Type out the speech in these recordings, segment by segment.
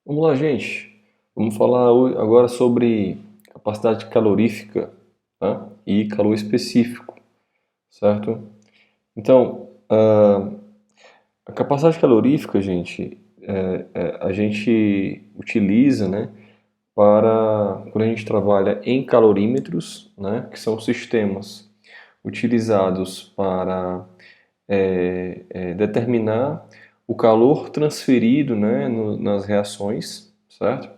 Vamos lá, gente. Vamos falar agora sobre capacidade calorífica, tá? E calor específico, certo? Então, a capacidade calorífica, gente, a gente utiliza, né, para quando a gente trabalha em calorímetros, né, que são sistemas utilizados para determinar o calor transferido, né, nas reações, certo?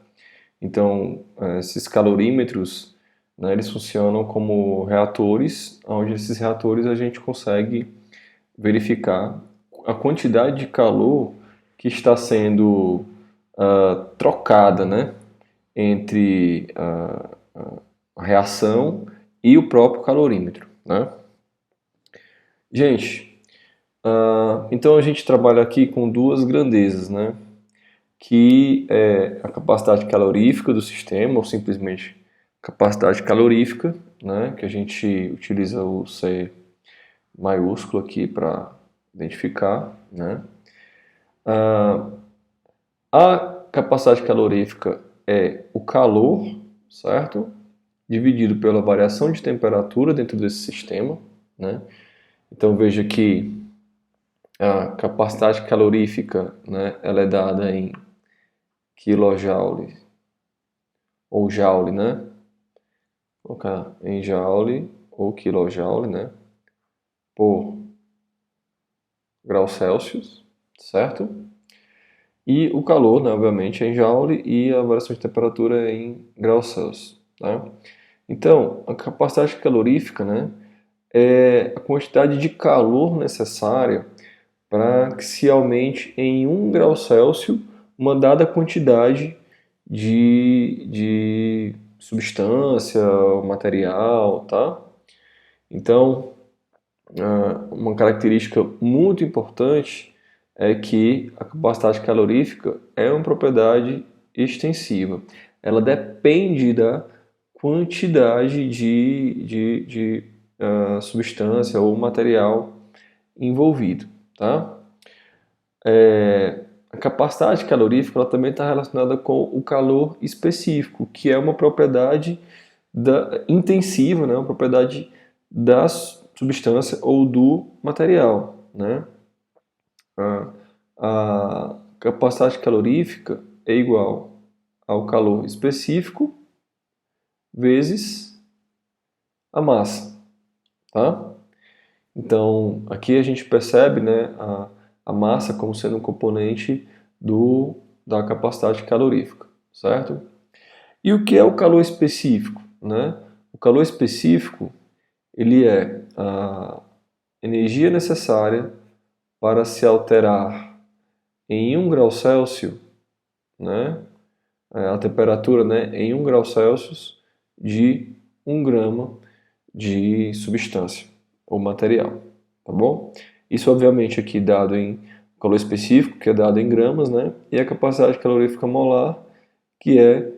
Então, esses calorímetros, né, eles funcionam como reatores, onde esses reatores a gente consegue verificar a quantidade de calor que está sendo trocada, né, entre a reação e o próprio calorímetro, né? Gente, então a gente trabalha aqui com duas grandezas, né? Que é a capacidade calorífica do sistema, ou simplesmente capacidade calorífica, né, que a gente utiliza o C maiúsculo aqui para identificar, né. A capacidade calorífica é o calor, certo? Dividido pela variação de temperatura dentro desse sistema, né. Então veja que a capacidade calorífica, né, ela é dada em kilojoule ou joule, né? Colocar em joule ou quilojoule, né, por grau Celsius, certo? E o calor, né, obviamente, é em joule e a variação de temperatura é em graus Celsius, tá? Então, a capacidade calorífica, né, é a quantidade de calor necessária para que se aumente em 1 grau Celsius uma dada quantidade de substância, material, tá? Então, uma característica muito importante é que a capacidade calorífica é uma propriedade extensiva. Ela depende da quantidade de substância ou material envolvido, tá? A capacidade calorífica ela também está relacionada com o calor específico, que é uma propriedade intensiva, né? Uma propriedade da substância ou do material, né? A, a capacidade calorífica é igual ao calor específico vezes a massa, tá? Então, aqui a gente percebe, né, a massa como sendo um componente da capacidade calorífica, certo? E o que é o calor específico, né? O calor específico, ele é a energia necessária para se alterar em 1 grau Celsius, né, a temperatura, né, em 1 grau Celsius de 1 grama de substância ou material, tá bom? Isso obviamente aqui dado em calor específico, que é dado em gramas, né, e a capacidade calorífica molar, que é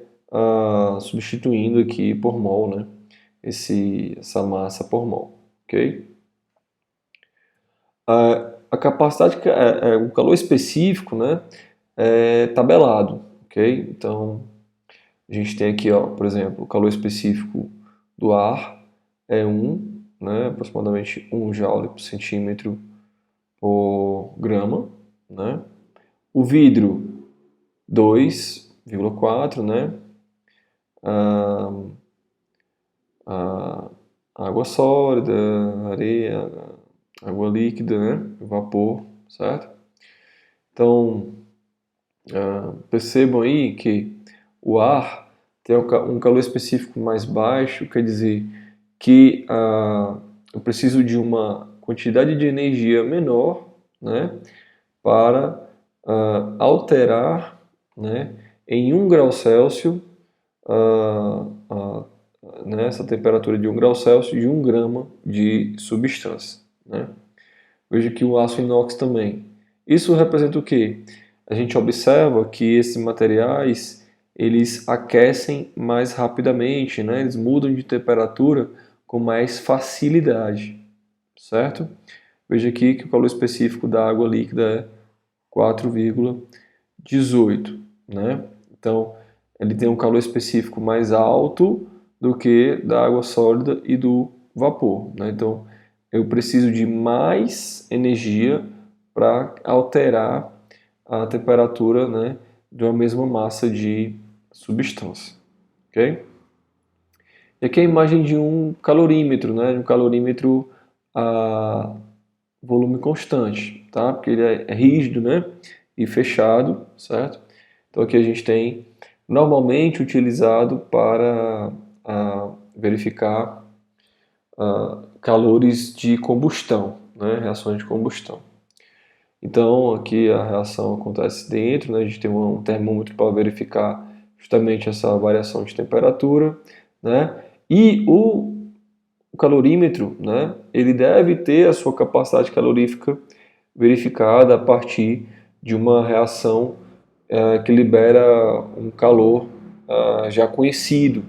substituindo aqui por mol, né, essa massa por mol, ok? A capacidade, o calor específico, né, é tabelado, ok? Então, a gente tem aqui, ó, por exemplo, o calor específico do ar é 1, né, aproximadamente 1 joule por centímetro por grama, né? O vidro, 2,4, né? A, a água sólida, areia, água líquida, né? Vapor, certo? Então, percebam aí que o ar tem um calor específico mais baixo, quer dizer que eu preciso de uma quantidade de energia menor, né, para alterar, né, em 1 grau Celsius ah, ah, né, essa temperatura de 1 grau Celsius de 1 grama de substância, né? Veja que o aço inox também. Isso representa o quê? A gente observa que esses materiais eles aquecem mais rapidamente, né? Eles mudam de temperatura com mais facilidade, certo? Veja aqui que o calor específico da água líquida é 4,18, né? Então, ele tem um calor específico mais alto do que da água sólida e do vapor, né? Então, eu preciso de mais energia para alterar a temperatura, né, de uma mesma massa de substância, ok? E aqui é a imagem de um calorímetro, né, de um calorímetro a volume constante, tá? Porque ele é rígido, né, e fechado, certo? Então aqui a gente tem normalmente utilizado para verificar calores de combustão, né, reações de combustão. Então aqui a reação acontece dentro, né, a gente tem um termômetro para verificar justamente essa variação de temperatura, né, e o calorímetro, né, ele deve ter a sua capacidade calorífica verificada a partir de uma reação que libera um calor já conhecido,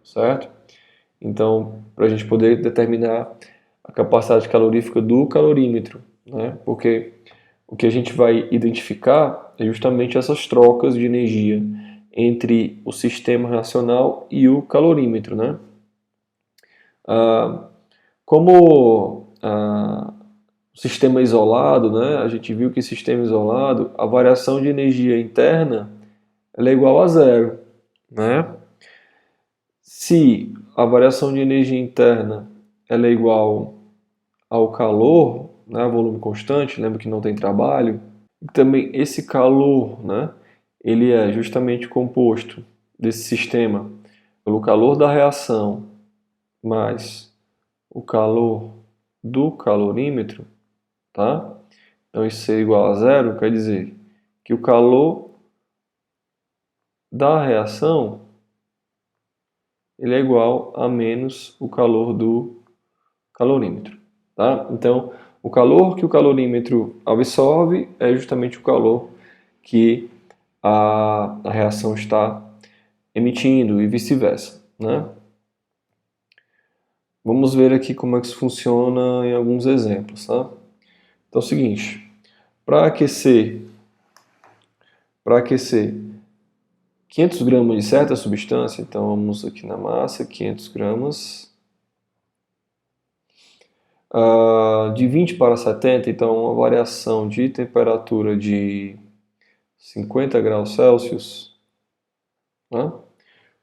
certo? Então, para a gente poder determinar a capacidade calorífica do calorímetro, né? Porque o que a gente vai identificar é justamente essas trocas de energia entre o sistema reacional e o calorímetro, né? Como o sistema isolado, né? A gente viu que sistema isolado, a variação de energia interna ela é igual a zero, né? Se a variação de energia interna ela é igual ao calor, né, volume constante, lembra que não tem trabalho, e também esse calor, né, ele é justamente composto desse sistema pelo calor da reação mais o calor do calorímetro, tá? Então isso ser igual a zero quer dizer que o calor da reação ele é igual a menos o calor do calorímetro, tá? Então, o calor que o calorímetro absorve é justamente o calor que a reação está emitindo e vice-versa, né? Vamos ver aqui como é que isso funciona em alguns exemplos, tá? Então é o seguinte, para aquecer 500 gramas de certa substância, então vamos aqui na massa, 500 gramas, de 20 para 70, então uma variação de temperatura de 50 graus Celsius, né?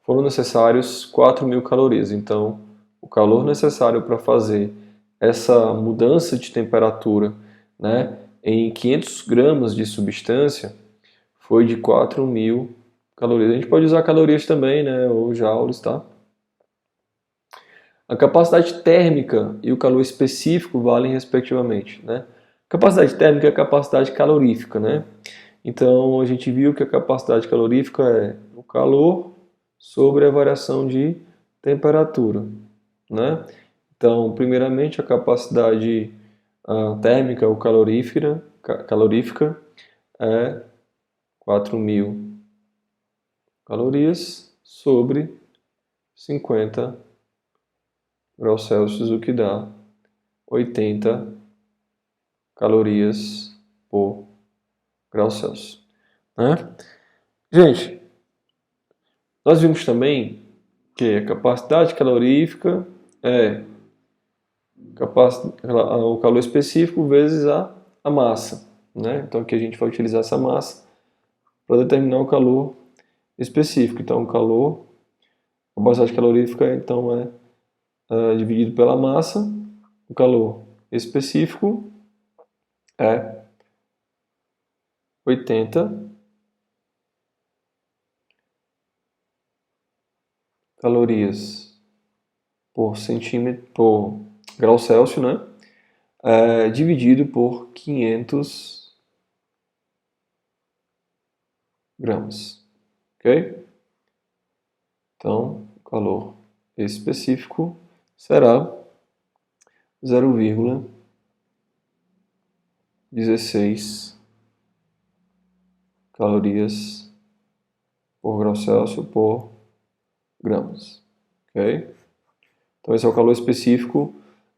Foram necessários 4.000 calorias. Então, o calor necessário para fazer essa mudança de temperatura, né, em 500 gramas de substância foi de 4.000 calorias. A gente pode usar calorias também, né, ou joules, tá? A capacidade térmica e o calor específico valem respectivamente, né? Capacidade térmica é a capacidade calorífica, né? Então a gente viu que a capacidade calorífica é o calor sobre a variação de temperatura, né? Então, primeiramente a capacidade térmica ou calorífica é 4.000 calorias sobre 50 graus Celsius, o que dá 80 calorias por grau Celsius, né? Gente, nós vimos também que a capacidade calorífica é o calor específico vezes a massa, né? Então aqui a gente vai utilizar essa massa para determinar o calor específico. Então o calor, a capacidade calorífica então é dividido pela massa, o calor específico é 80 calorias por centímetro, por grau Celsius, né? Dividido por 500 gramas, ok? Então, o calor específico será 0,16 calorias por grau Celsius por gramas, ok? Então esse é o calor específico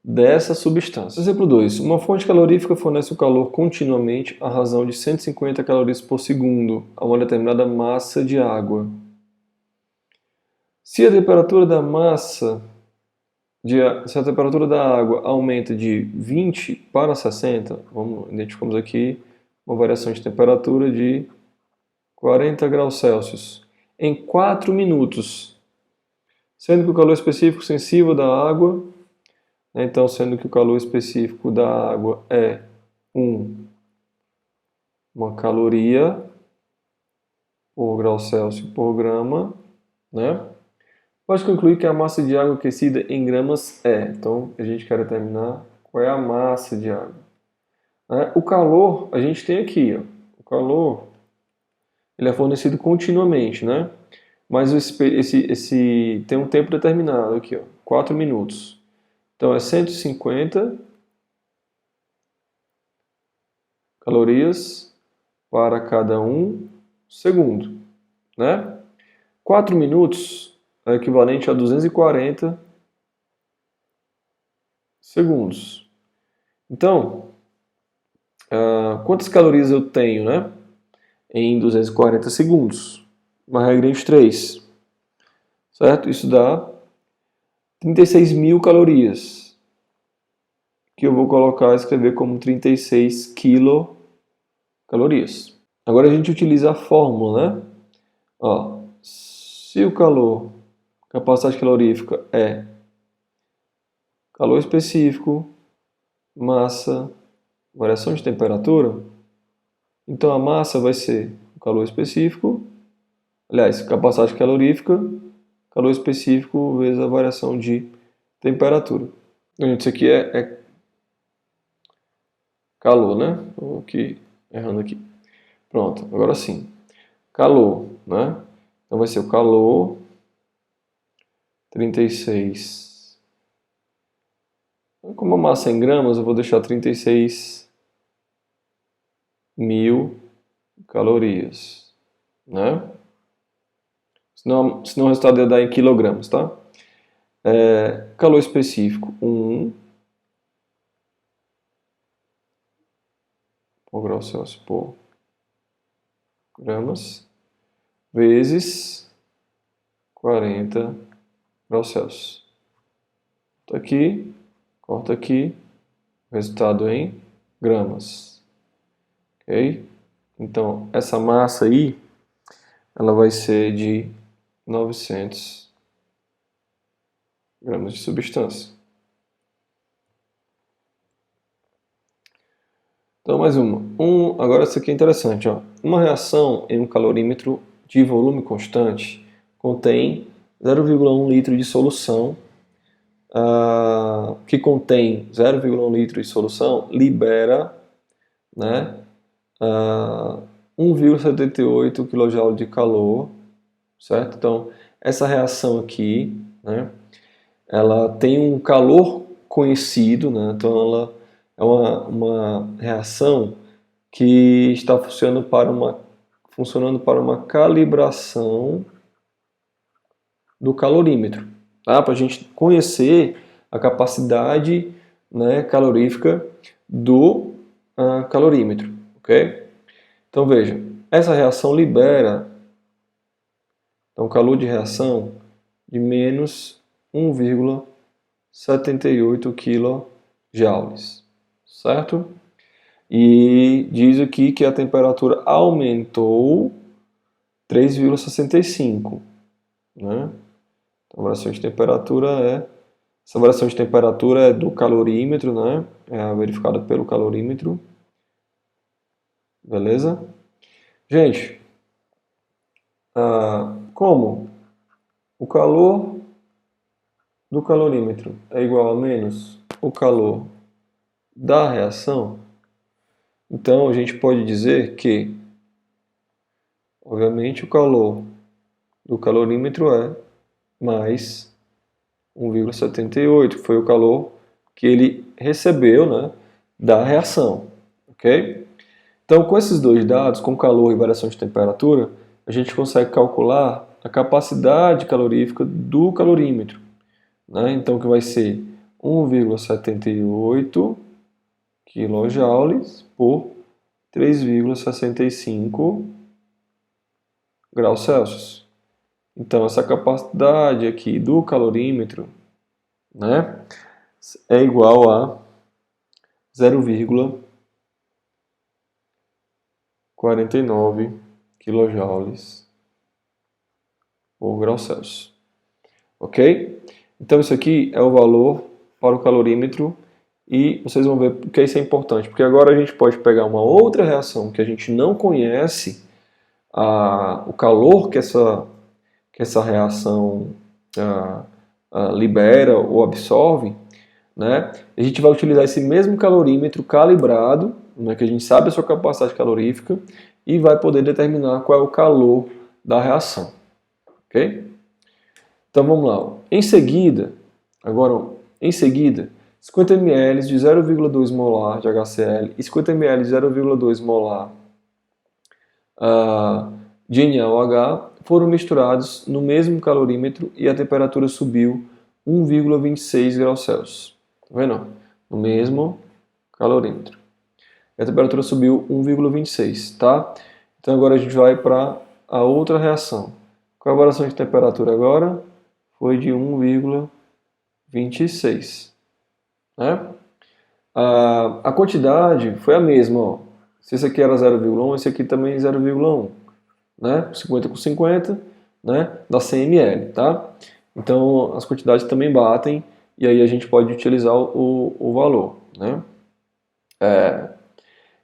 dessa substância. Exemplo 2. Uma fonte calorífica fornece o calor continuamente à razão de 150 calorias por segundo a uma determinada massa de água. Se a temperatura da água aumenta de 20 para 60, identificamos aqui uma variação de temperatura de 40 graus Celsius em 4 minutos, sendo que o calor específico sensível da água, então sendo que o calor específico da água é uma caloria por grau Celsius por grama, né? Pode concluir que a massa de água aquecida em gramas é. Então, a gente quer determinar qual é a massa de água. O calor, a gente tem aqui, ó. O calor, ele é fornecido continuamente, né? Mas esse tem um tempo determinado aqui, ó, 4 minutos. Então, é 150 calorias para cada 1 segundo, né? 4 minutos é equivalente a 240 segundos. Então, quantas calorias eu tenho, né? Em 240 segundos? Uma regra de 3. Certo? Isso dá 36 mil calorias. Que eu vou escrever como 36 quilocalorias. Agora a gente utiliza a fórmula, né? Ó, se o calor, capacidade calorífica é calor específico, massa, variação de temperatura, então a massa vai ser o calor específico, aliás, capacidade calorífica, calor específico vezes a variação de temperatura. Então, isso aqui é calor, né? Estou aqui errando aqui. Pronto, agora sim. Calor, né? Então vai ser o calor 36. Como a massa é em gramas, eu vou deixar 36 mil calorias, né? Senão o resultado ia dar em quilogramas, tá? Calor específico 1 por grau Celsius por gramas vezes 40 graus Celsius. Tá aqui, corta aqui, resultado em gramas. Ok? Então, essa massa aí, ela vai ser de 900 gramas de substância. Então, mais uma. Agora, isso aqui é interessante. Ó. Uma reação em um calorímetro de volume constante contém 0,1 litro de solução, que contém 0,1 litro de solução, libera, né, 1,78 kJ de calor, certo? Então, essa reação aqui, né, ela tem um calor conhecido, né? Então ela é uma reação que está funcionando para uma calibração do calorímetro, tá? Para a gente conhecer a capacidade, né, calorífica do calorímetro, ok? Então veja, essa reação libera calor de reação de menos 1,78 kJ, certo? E diz aqui que a temperatura aumentou 3,65, né? Então, a variação de temperatura essa variação de temperatura é do calorímetro, né? É verificada pelo calorímetro. Beleza? Gente, como o calor do calorímetro é igual a menos o calor da reação, então a gente pode dizer que, obviamente, o calor do calorímetro é mais 1,78, que foi o calor que ele recebeu, né, da reação, ok? Então, com esses dois dados, com calor e variação de temperatura, a gente consegue calcular a capacidade calorífica do calorímetro, né? Então, que vai ser 1,78 kJ por 3,65 graus Celsius. Então, essa capacidade aqui do calorímetro, né, é igual a 0,49 kJ por grau Celsius. Ok? Então, isso aqui é o valor para o calorímetro e vocês vão ver porque isso é importante. Porque agora a gente pode pegar uma outra reação que a gente não conhece, o calor que essa reação libera ou absorve, né? A gente vai utilizar esse mesmo calorímetro calibrado, né, que a gente sabe a sua capacidade calorífica, e vai poder determinar qual é o calor da reação. Ok? Então vamos lá. Em seguida, 50 ml de 0,2 molar de HCl e 50 ml de 0,2 molar de NaOH foram misturados no mesmo calorímetro e a temperatura subiu 1,26 graus Celsius. Tá vendo? No mesmo calorímetro. E a temperatura subiu 1,26, tá? Então agora a gente vai para a outra reação. Qual a variação de temperatura agora? Foi de 1,26. Né? A quantidade foi a mesma. Ó. Se esse aqui era 0,1, esse aqui também é 0,1. Né? 50 com 50, né? Dá 100 ml. Tá? Então as quantidades também batem e aí a gente pode utilizar o valor. Né?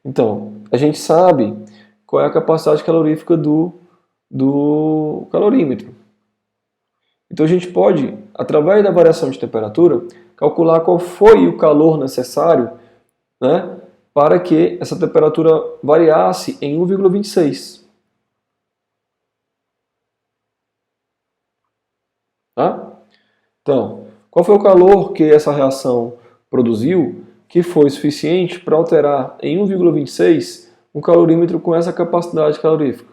Então, a gente sabe qual é a capacidade calorífica do calorímetro. Então a gente pode, através da variação de temperatura, calcular qual foi o calor necessário, né, para que essa temperatura variasse em 1,26. Tá? Então, qual foi o calor que essa reação produziu que foi suficiente para alterar em 1,26 um calorímetro com essa capacidade calorífica?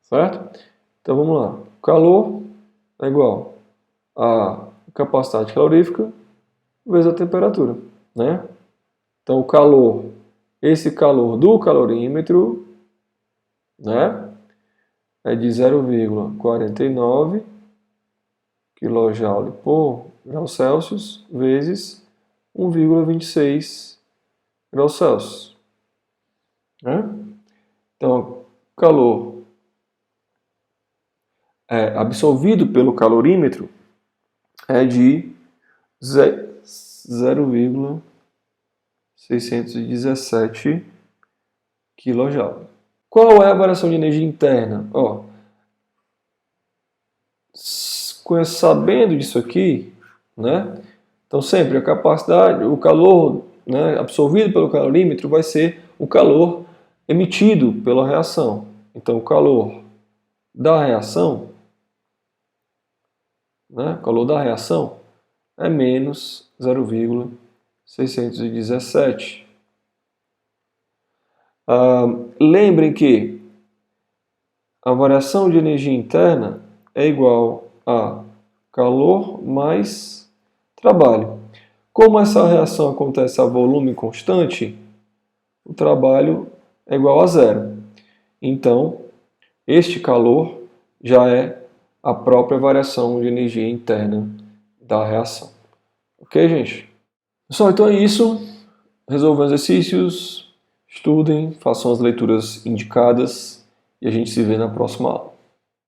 Certo? Então vamos lá. O calor é igual a capacidade calorífica vezes a temperatura, né? Então o calor, esse calor do calorímetro, né, é de 0,49 kJ por grau Celsius vezes 1,26 graus Celsius, né? Então o calor absorvido pelo calorímetro é de 0,617 kJ. Qual é a variação de energia interna? Ó, sabendo disso aqui, né? Então sempre a capacidade, o calor, né, absorvido pelo calorímetro vai ser o calor emitido pela reação. Então o calor da reação, né, o calor da reação é menos 0,617. Lembrem que a variação de energia interna é igual a calor mais trabalho. Como essa reação acontece a volume constante, o trabalho é igual a zero. Então, este calor já é a própria variação de energia interna da reação. Ok, gente? Pessoal, então é isso. Resolvam exercícios, estudem, façam as leituras indicadas e a gente se vê na próxima aula.